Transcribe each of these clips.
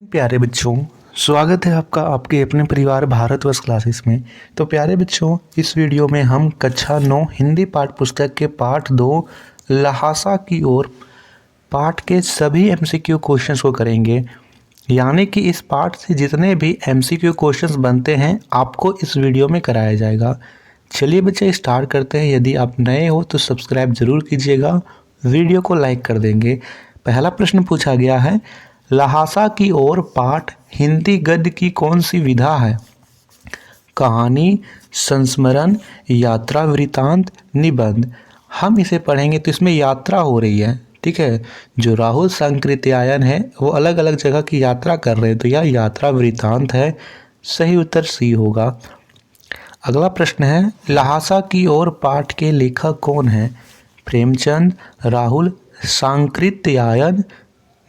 प्यारे बच्चों, स्वागत है आपका आपके अपने परिवार भारतवर्ष क्लासेस में। तो प्यारे बच्चों, इस वीडियो में हम कक्षा 9 हिंदी पाठ्य पुस्तक के पाठ 2 लहासा की ओर पाठ के सभी एमसीक्यू क्वेश्चंस को करेंगे। यानी कि इस पाठ से जितने भी एमसीक्यू क्वेश्चंस बनते हैं आपको इस वीडियो में कराया जाएगा। चलिए बच्चे स्टार्ट करते हैं। यदि आप नए हो तो सब्सक्राइब जरूर कीजिएगा, वीडियो को लाइक कर देंगे। पहला प्रश्न पूछा गया है, लहासा की ओर पाठ हिंदी गद्य की कौन सी विधा है? कहानी, संस्मरण, यात्रा वृतांत, निबंध। हम इसे पढ़ेंगे तो इसमें यात्रा हो रही है, ठीक है। जो राहुल सांकृत्यायन है वो अलग अलग जगह की यात्रा कर रहे हैं, तो यह यात्रा वृतांत है। सही उत्तर सी होगा। अगला प्रश्न है, लहासा की ओर पाठ के लेखक कौन है? प्रेमचंद, राहुल सांकृत्यायन,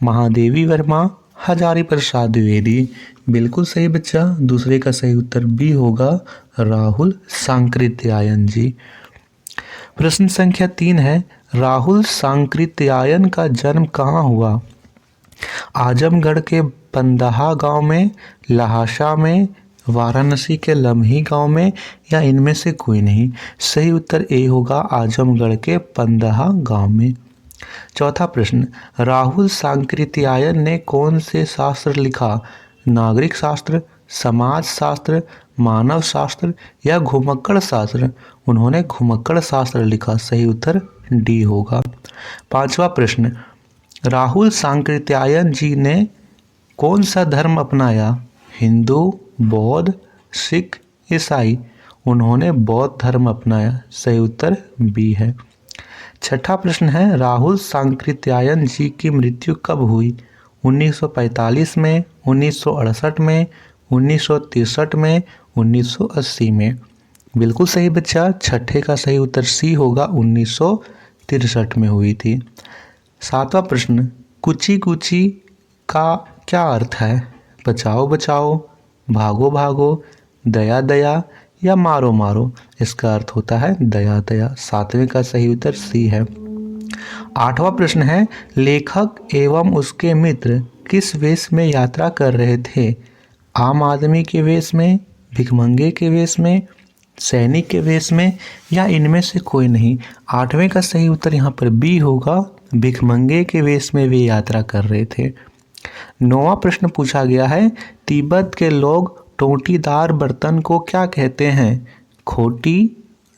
महादेवी वर्मा, हजारी प्रसाद द्विवेदी। बिल्कुल सही बच्चा, दूसरे का सही उत्तर बी होगा, राहुल सांकृत्यायन जी। प्रश्न संख्या 3 है, राहुल सांकृत्यायन का जन्म कहाँ हुआ? आजमगढ़ के पंदहा गांव में, लहासा में, वाराणसी के लम्ही गांव में, या इनमें से कोई नहीं। सही उत्तर ए होगा, आजमगढ़ के पंदहा गांव में। चौथा प्रश्न, राहुल सांकृत्यायन ने कौन से शास्त्र लिखा? नागरिक शास्त्र, समाज शास्त्र, मानव शास्त्र, या घुमक्कड़ शास्त्र? उन्होंने घुमक्कड़ शास्त्र लिखा। सही उत्तर डी होगा। पांचवा प्रश्न, राहुल सांकृत्यायन जी ने कौन सा धर्म अपनाया? हिंदू, बौद्ध, सिख, ईसाई? उन्होंने बौद्ध धर्म अपनाया। सही उत्तर बी है। छठा प्रश्न है, राहुल सांकृत्यायन जी की मृत्यु कब हुई? 1945 में, 1968 में, 1963 में, 1980 में? बिल्कुल सही बच्चा, छठे का सही उत्तर सी होगा, 1963 में हुई थी। सातवां प्रश्न, कुची कुची का क्या अर्थ है? बचाओ बचाओ, भागो भागो, दया दया, या मारो मारो? इसका अर्थ होता है दया दया। सातवें का सही उत्तर सी है। आठवां प्रश्न है, लेखक एवं उसके मित्र किस वेश में यात्रा कर रहे थे? आम आदमी के वेश में, भिखमंगे के वेश में, सैनिक के वेश में, या इनमें से कोई नहीं? आठवें का सही उत्तर यहाँ पर बी होगा, भिखमंगे के वेश में वे यात्रा कर रहे थे। नौवां प्रश्न पूछा गया है, तिब्बत के लोग टोंटीदार बर्तन को क्या कहते हैं? खोटी,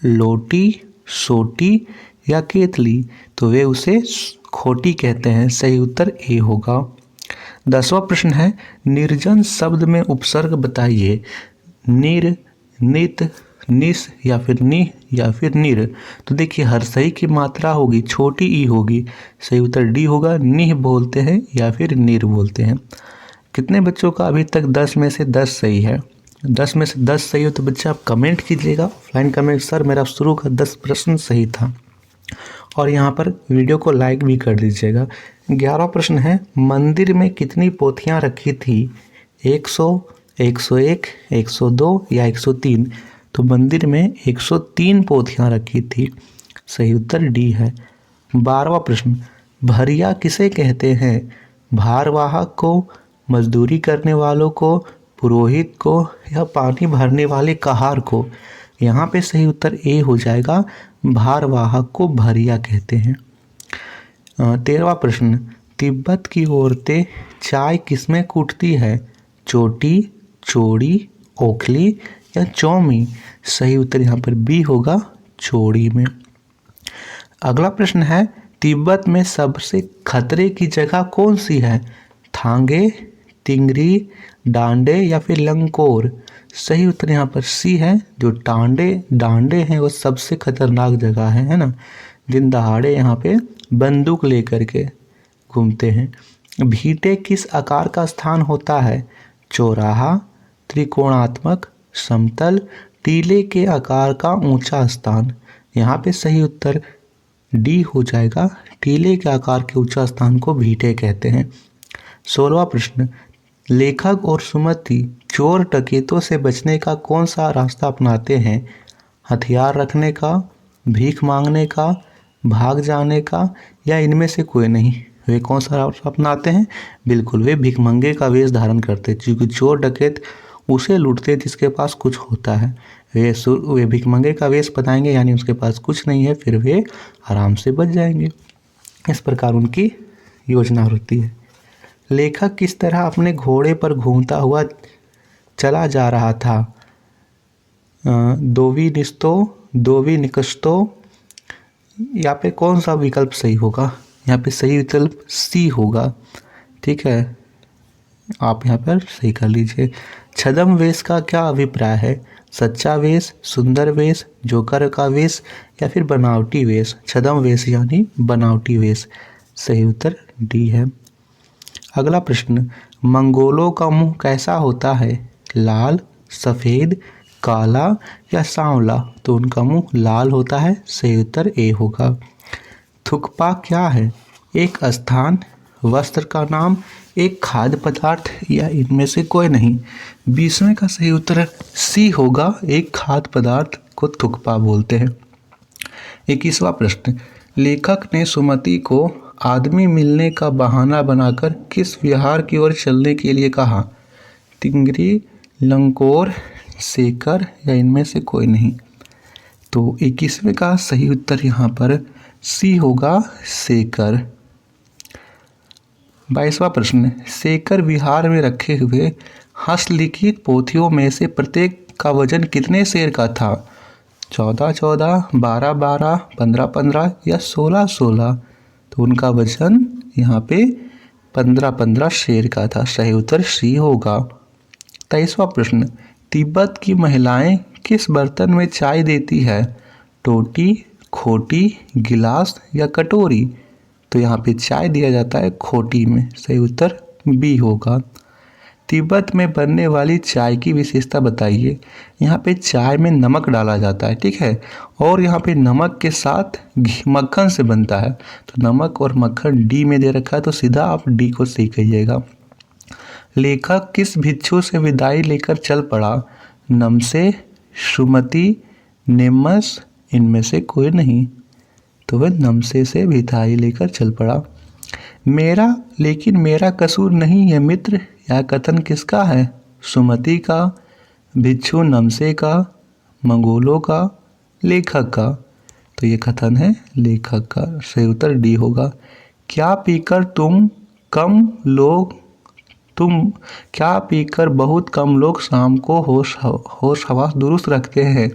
लोटी, सोटी, या केतली? तो वे उसे खोटी कहते हैं। सही उत्तर ए होगा। 10वां प्रश्न है, निर्जन शब्द में उपसर्ग बताइए। निर, नित, निस, या फिर नि, या फिर निर? तो देखिए हर सही की मात्रा होगी छोटी ई होगी। सही उत्तर डी होगा, निह बोलते हैं या फिर निर बोलते हैं। कितने बच्चों का अभी तक 10 में से 10 सही है? 10 में से 10 सही हो तो बच्चे आप कमेंट कीजिएगा, ऑफलाइन कमेंट, सर मेरा शुरू का 10 प्रश्न सही था। और यहाँ पर वीडियो को लाइक भी कर दीजिएगा। 11वां प्रश्न है, मंदिर में कितनी पोथियाँ रखी थी? 100, 101, 102, या 103? तो मंदिर में 103 पोथियाँ रखी थी। सही उत्तर डी है। 12वां प्रश्न, भरिया किसे कहते हैं? भारवाहक को, मजदूरी करने वालों को, पुरोहित को, या पानी भरने वाले कहार को? यहाँ पे सही उत्तर ए हो जाएगा, भारवाहक को भरिया कहते हैं। 13वां प्रश्न, तिब्बत की औरतें चाय किसमें कूटती है? चोटी, चोड़ी, ओखली, या चौमी? सही उत्तर यहाँ पर बी होगा, चोड़ी में। अगला प्रश्न है, तिब्बत में सबसे खतरे की जगह कौन सी है? थांगे, तिंगरी, डांडे, या फिर लंकोर? सही उत्तर यहाँ पर सी है, जो डांडे हैं वो सबसे खतरनाक जगह है ना। दिन दहाड़े यहाँ पे बंदूक लेकर के घूमते हैं। भीटे किस आकार का स्थान होता है? चौराहा, त्रिकोणात्मक, समतल, टीले के आकार का ऊंचा स्थान? यहाँ पे सही उत्तर डी हो जाएगा, टीले के आकार के ऊंचा स्थान को भीटे कहते हैं। 16वां प्रश्न, लेखक और सुमति चोर डकैतों से बचने का कौन सा रास्ता अपनाते हैं? हथियार रखने का, भीख मांगने का, भाग जाने का, या इनमें से कोई नहीं? वे कौन सा रास्ता अपनाते हैं? बिल्कुल, वे भिखमंगे का वेश धारण करते, क्योंकि चोर डकैत उसे लूटते जिसके पास कुछ होता है। वे भिखमंगे का वेश बनाएंगे, यानी उसके पास कुछ नहीं है, फिर वे आराम से बच जाएंगे। इस प्रकार उनकी योजना होती है। लेखक किस तरह अपने घोड़े पर घूमता हुआ चला जा रहा था? दोवी निकस्तो। यहाँ पे कौन सा विकल्प सही होगा? यहाँ पे सही विकल्प सी होगा। ठीक है, आप यहाँ पर सही कर लीजिए। छद्म वेश का क्या अभिप्राय है? सच्चा वेश, सुंदर वेश, जोकर का वेश या फिर बनावटी वेश? छद्म वेश यानी बनावटी वेश। सही उत्तर डी है। अगला प्रश्न, मंगोलों का मुंह कैसा होता है? लाल, सफ़ेद, काला या सांवला? तो उनका मुंह लाल होता है। सही उत्तर ए होगा। थुक्पा क्या है? एक स्थान, वस्त्र का नाम, एक खाद्य पदार्थ या इनमें से कोई नहीं? 20वें का सही उत्तर सी होगा, एक खाद्य पदार्थ को थुक्पा बोलते हैं। 21वां प्रश्न, लेखक ने सुमति को आदमी मिलने का बहाना बनाकर किस विहार की ओर चलने के लिए कहा? तिंगरी, लंकोर, सेकर या इनमें से कोई नहीं? तो 21वें का सही उत्तर यहाँ पर सी होगा, सेकर। 22वां प्रश्न, सेकर विहार में रखे हुए हस्तलिखित पोथियों में से प्रत्येक का वजन कितने सेर का था? 14-14, 12-12, 15-15 या 16-16? तो उनका वजन यहाँ पे 15-15 शेर का था। सही उत्तर सी होगा। 23वां प्रश्न, तिब्बत की महिलाएं किस बर्तन में चाय देती है? टोटी, खोटी, गिलास या कटोरी? तो यहाँ पे चाय दिया जाता है खोटी में। सही उत्तर बी होगा। तिब्बत में बनने वाली चाय की विशेषता बताइए। यहाँ पे चाय में नमक डाला जाता है, ठीक है, और यहाँ पे नमक के साथ घी मक्खन से बनता है। तो नमक और मक्खन डी में दे रखा है, तो सीधा आप डी को सही कहिएगा। लेखक किस भिक्षु से विदाई लेकर चल पड़ा? नमसे, सुमति, नेमस, इनमें से कोई नहीं? तो वह नमसे से विदाई लेकर चल पड़ा। लेकिन मेरा कसूर नहीं है मित्र, यह कथन किसका है? सुमति का, भिक्षु नमसे का, मंगोलों का, लेखक का? तो ये कथन है लेखक का। सही उत्तर डी होगा। क्या पीकर बहुत कम लोग शाम को होश हवास दुरुस्त रखते हैं?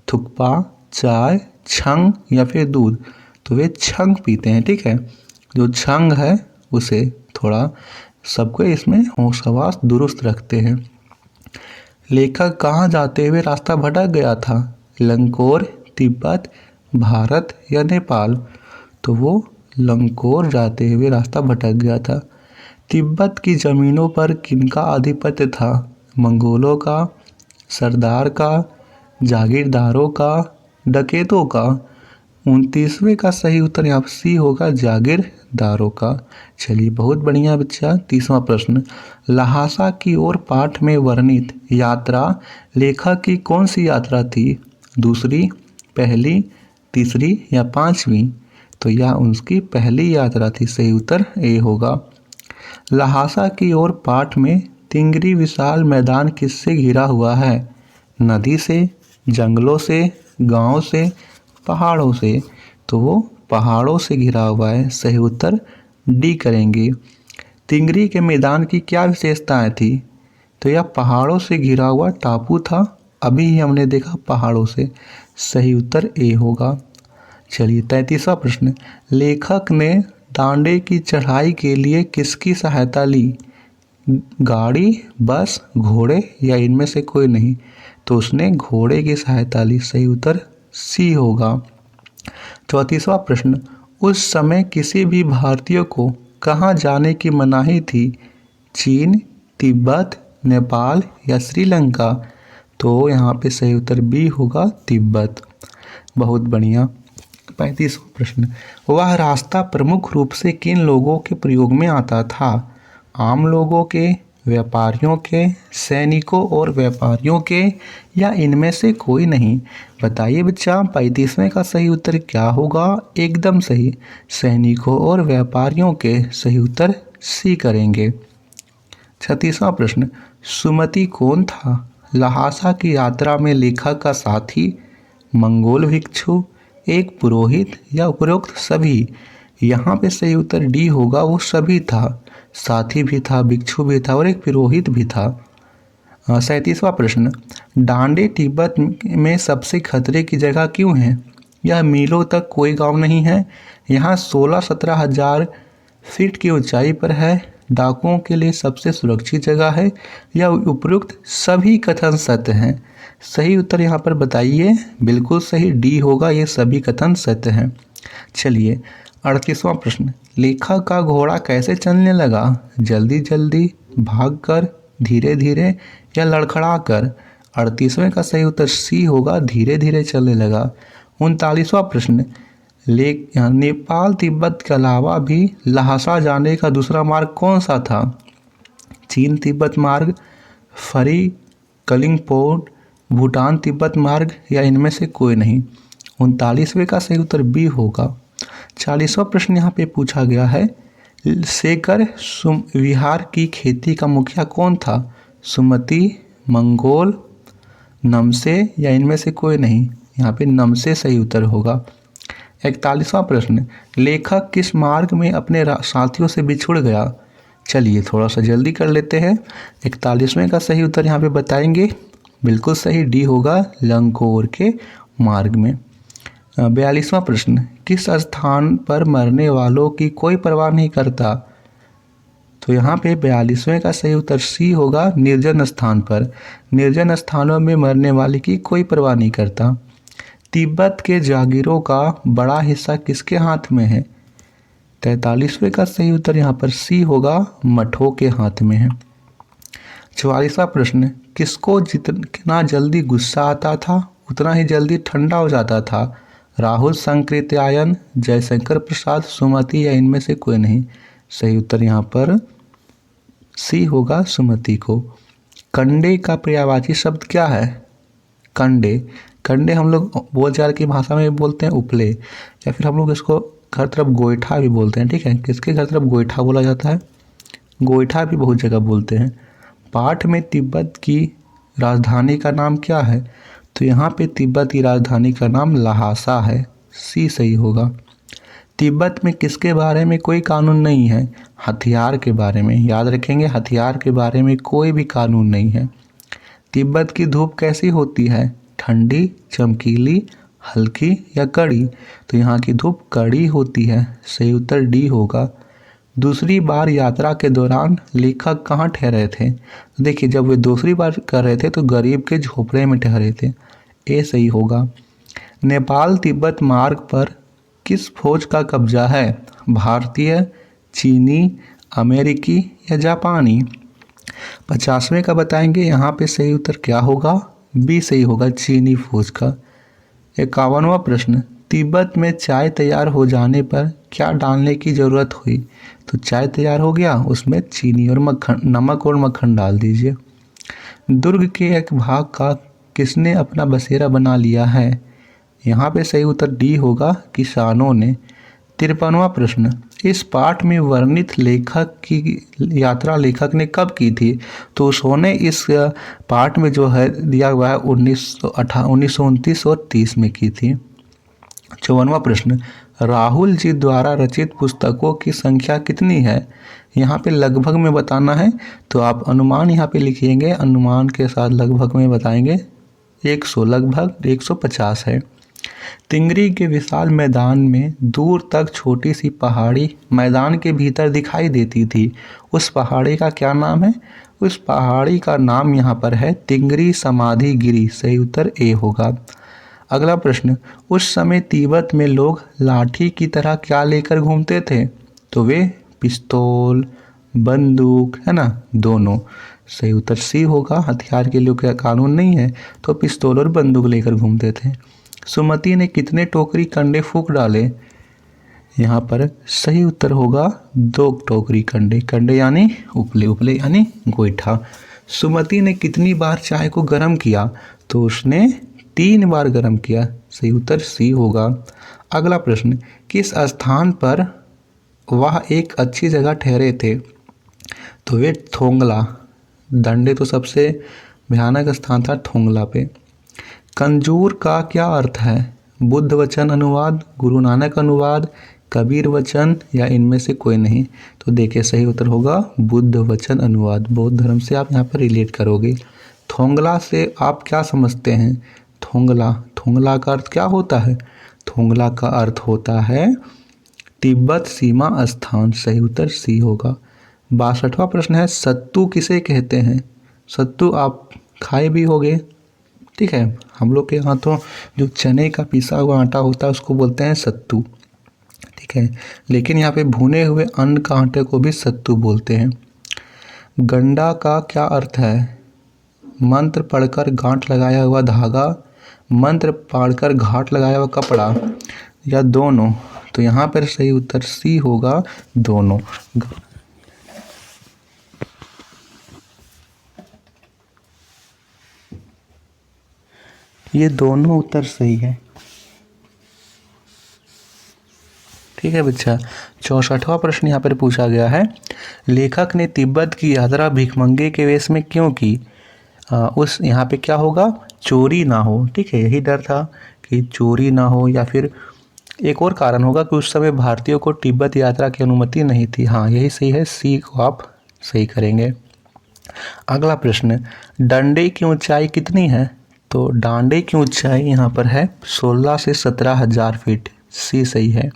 थुक्पा, चाय, छंग या फिर दूध? तो वे छंग पीते हैं, ठीक है। जो छंग है उसे थोड़ा सबको इसमें होश हवास दुरुस्त रखते हैं। लेखक कहाँ जाते हुए रास्ता भटक गया था? लंकोर, तिब्बत, भारत या नेपाल? तो वो लंकोर जाते हुए रास्ता भटक गया था। तिब्बत की ज़मीनों पर किनका आधिपत्य था? मंगोलों का, सरदार का, जागीरदारों का, डकैतों का? 29वें का सही उत्तर यहाँ सी होगा, जागीरदारों का। चलिए, बहुत बढ़िया बच्चा। 30वां प्रश्न, लहासा की ओर पाठ में वर्णित यात्रा लेखक की कौन सी यात्रा थी? दूसरी, पहली, तीसरी या पांचवी? तो यह उनकी पहली यात्रा थी। सही उत्तर ए होगा। लहासा की ओर पाठ में तिंगरी विशाल मैदान किससे घिरा हुआ है? नदी से, जंगलों से, गांव से, पहाड़ों से? तो वो पहाड़ों से घिरा हुआ है। सही उत्तर डी करेंगे। तिंगरी के मैदान की क्या विशेषताएं थी? तो यह पहाड़ों से घिरा हुआ टापू था। अभी ही हमने देखा पहाड़ों से। सही उत्तर ए होगा। चलिए, 33वां प्रश्न, लेखक ने डांडे की चढ़ाई के लिए किसकी सहायता ली? गाड़ी, बस, घोड़े या इनमें से कोई नहीं? तो उसने घोड़े की सहायता ली। सही उत्तर सी होगा। 34वां प्रश्न, उस समय किसी भी भारतीय को कहाँ जाने की मनाही थी? चीन, तिब्बत, नेपाल या श्रीलंका? तो यहाँ पे सही उत्तर बी होगा, तिब्बत। बहुत बढ़िया। 35वां प्रश्न, वह रास्ता प्रमुख रूप से किन लोगों के प्रयोग में आता था? आम लोगों के, व्यापारियों के, सैनिकों और व्यापारियों के, या इनमें से कोई नहीं। बताइए बच्चा 35वें का सही उत्तर क्या होगा? एकदम सही, सैनिकों और व्यापारियों के। सही उत्तर सी करेंगे। 36वां प्रश्न, सुमति कौन था? लहासा की यात्रा में लेखक का साथी, मंगोल भिक्षु, एक पुरोहित, या उपरोक्त सभी। यहाँ पे सही उत्तर डी होगा, वो सभी था। साथी भी था, भिक्षु भी था और एक पुरोहित भी था। 37वां प्रश्न, डांडे तिब्बत में सबसे खतरे की जगह क्यों है? यह मीलों तक कोई गांव नहीं है, यहाँ 16-17 हजार फीट की ऊंचाई पर है, डाकुओं के लिए सबसे सुरक्षित जगह है, या उपयुक्त सभी कथन सत्य हैं। सही उत्तर यहाँ पर बताइए। बिल्कुल सही, डी होगा, ये सभी कथन सत्य हैं। चलिए 38वां प्रश्न, लेखक का घोड़ा कैसे चलने लगा? जल्दी जल्दी, भागकर, धीरे धीरे, या लड़खड़ा कर? 38वें का सही उत्तर सी होगा, धीरे धीरे चलने लगा। 39वां प्रश्न, नेपाल तिब्बत के अलावा भी लहासा जाने का दूसरा मार्ग कौन सा था? चीन तिब्बत मार्ग, फरी कलिंगपोर्ट, भूटान तिब्बत मार्ग, या इनमें से कोई नहीं। 39वें का सही उत्तर बी होगा। 40वां प्रश्न यहाँ पे पूछा गया है, शेखर विहार की खेती का मुखिया कौन था? सुमति, मंगोल, नमसे, या इनमें से कोई नहीं। यहाँ पे नमसे सही उत्तर होगा। 41वां प्रश्न, लेखक किस मार्ग में अपने साथियों से बिछुड़ गया? चलिए थोड़ा सा जल्दी कर लेते हैं। 41वें का सही उत्तर यहाँ पे बताएंगे। बिल्कुल सही, डी होगा, लंगकोर के मार्ग में। 42वां प्रश्न, किस स्थान पर मरने वालों की कोई परवाह नहीं करता? तो यहाँ पे 42वें का सही उत्तर सी होगा, निर्जन स्थान पर। निर्जन स्थानों में मरने वाले की कोई परवाह नहीं करता। तिब्बत के जागीरों का बड़ा हिस्सा किसके हाथ में है? 43वें का सही उत्तर यहाँ पर सी होगा, मठों के हाथ में है। 44वां प्रश्न, किसको जितना जल्दी गुस्सा आता था उतना ही जल्दी ठंडा हो जाता था? राहुल संकृत्यायन, जयशंकर प्रसाद, सुमति, या इनमें से कोई नहीं। सही उत्तर यहाँ पर सी होगा, सुमति को। कंडे का पर्यायवाची शब्द क्या है? कंडे, कंडे हम लोग बोलचाल की भाषा में बोलते हैं उपले, या फिर हम लोग इसको घर तरफ गोईठा भी बोलते हैं। ठीक है, किसके घर तरफ गोईठा बोला जाता है? गोईठा भी बहुत जगह बोलते हैं। पाठ में तिब्बत की राजधानी का नाम क्या है? तो यहाँ पे तिब्बत की राजधानी का नाम लहासा है। सी सही होगा। तिब्बत में किसके बारे में कोई कानून नहीं है? हथियार के बारे में। याद रखेंगे, हथियार के बारे में कोई भी कानून नहीं है। तिब्बत की धूप कैसी होती है? ठंडी, चमकीली, हल्की, या कड़ी? तो यहाँ की धूप कड़ी होती है। सही उत्तर डी होगा। दूसरी बार यात्रा के दौरान लेखक कहाँ ठहरे थे? देखिए, जब वे दूसरी बार कर रहे थे तो गरीब के झोपड़े में ठहरे थे। ए सही होगा। नेपाल तिब्बत मार्ग पर किस फौज का कब्जा है? भारतीय, चीनी, अमेरिकी, या जापानी? 50वें का बताएंगे। यहाँ पे सही उत्तर क्या होगा? बी सही होगा, चीनी फौज का। 51वां प्रश्न, तिब्बत में चाय तैयार हो जाने पर क्या डालने की ज़रूरत हुई? तो चाय तैयार हो गया, उसमें चीनी और मक्खन, नमक और मक्खन डाल दीजिए। दुर्ग के एक भाग का किसने अपना बसेरा बना लिया है? यहाँ पे सही उत्तर डी होगा, किसानों ने। 53वां प्रश्न, इस पाठ में वर्णित लेखक की यात्रा लेखक ने कब की थी? तो उन्होंने इस पाठ में जो है दिया हुआ है 1929 और 30 में की थी। 54वां प्रश्न, राहुल जी द्वारा रचित पुस्तकों की संख्या कितनी है? यहाँ पे लगभग में बताना है, तो आप अनुमान यहाँ पे लिखिएंगे, अनुमान के साथ लगभग में बताएंगे। 100, लगभग 150 है। तिंगरी के विशाल मैदान में दूर तक छोटी सी पहाड़ी मैदान के भीतर दिखाई देती थी। उस पहाड़ी का क्या नाम है? उस पहाड़ी का नाम यहाँ पर है तिंगरी समाधि गिरी। सही उत्तर ए होगा। अगला प्रश्न, उस समय तिब्बत में लोग लाठी की तरह क्या लेकर घूमते थे? तो वे पिस्तौल, बंदूक, है ना, दोनों। सही उत्तर सी होगा, हथियार के लिए क्या कानून नहीं है, तो पिस्तौल और बंदूक लेकर घूमते थे। सुमति ने कितने टोकरी कंडे फूंक डाले? यहाँ पर सही उत्तर होगा 2 टोकरी कंडे। कंडे यानी उपले, उपले यानी गोईठा। सुमति ने कितनी बार चाय को गर्म किया? तो उसने 3 बार गर्म किया। सही उत्तर सी होगा। अगला प्रश्न, किस स्थान पर वह एक अच्छी जगह ठहरे थे? तो वे थोंगला। दंडे तो सबसे भयानक स्थान था थोंगला पे। कंजूर का क्या अर्थ है? बुद्ध वचन अनुवाद, गुरु नानक अनुवाद, कबीर वचन या इनमें से कोई नहीं। तो देखिए सही उत्तर होगा बुद्ध वचन अनुवाद। बौद्ध धर्म से आप यहाँ पर रिलेट करोगे। थोंगला से आप क्या समझते हैं? थोंगला, थोंगला का अर्थ क्या होता है? थोंगला का अर्थ होता है तिब्बत सीमा स्थान। सही उत्तर सी होगा। 62वां प्रश्न है, सत्तू किसे कहते हैं? सत्तू आप खाए भी होगे, ठीक है। हम लोग के यहाँ तो जो चने का पिसा हुआ आटा होता है उसको बोलते हैं सत्तू, ठीक है। लेकिन यहाँ पे भुने हुए अन्न का आटे को भी सत्तू बोलते हैं। गंडा का क्या अर्थ है? मंत्र पढ़कर गांठ लगाया हुआ धागा, मंत्र पढ़कर घाट लगाया हुआ कपड़ा या दोनों। तो यहाँ पर सही उत्तर सी होगा दोनों। ये दोनों उत्तर सही है, ठीक है बच्चा। 64वां प्रश्न यहाँ पर पूछा गया है, लेखक ने तिब्बत की यात्रा भिखमंगे के वेश में क्यों की? उस यहाँ पे क्या होगा? चोरी ना हो, ठीक है। यही डर था कि चोरी ना हो, या फिर एक और कारण होगा कि उस समय भारतीयों को तिब्बत यात्रा की अनुमति नहीं थी। हाँ यही सही है, सी को आप सही करेंगे। अगला प्रश्न, डंडे की ऊंचाई कितनी है? तो डांडे की ऊंचाई यहाँ पर है 16 से 17,000 फीट। सी सही है।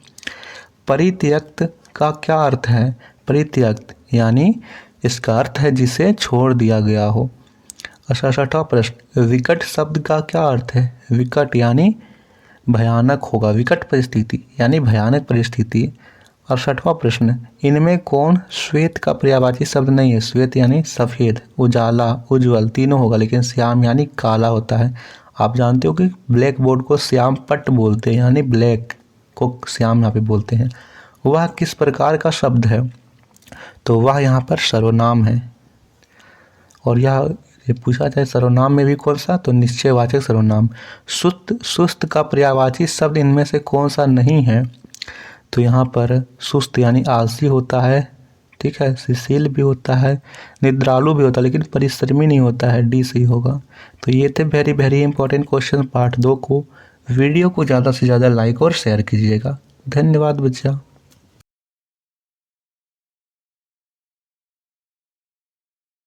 परित्यक्त का क्या अर्थ है? परित्यक्त यानी इसका अर्थ है जिसे छोड़ दिया गया हो। 68वां प्रश्न, विकट शब्द का क्या अर्थ है? विकट यानी भयानक होगा, विकट परिस्थिति यानी भयानक परिस्थिति। 68वां प्रश्न, इनमें कौन श्वेत का पर्यायवाची शब्द नहीं है? श्वेत यानी सफ़ेद, उजाला, उज्ज्वल तीनों होगा, लेकिन श्याम यानी काला होता है। आप जानते हो कि ब्लैक बोर्ड को श्याम पट्ट बोलते हैं, यानी ब्लैक को श्याम यहाँ पे बोलते हैं। वह किस प्रकार का शब्द है? तो वह यहाँ पर सर्वनाम है। और यह पूछा जाए सर्वनाम में भी कौन सा? तो निश्चयवाचक सर्वनाम। सुस्त का पर्यायवाची शब्द इनमें से कौन सा नहीं है? तो यहाँ पर सुस्त यानी आलसी होता है, ठीक है। शिथिल भी होता है, निद्रालु भी होता है, लेकिन परिश्रमी नहीं होता है। डी सही होगा। तो ये थे very very important question part 2 को। वीडियो को ज़्यादा से ज़्यादा लाइक और शेयर कीजिएगा। धन्यवाद बच्चा।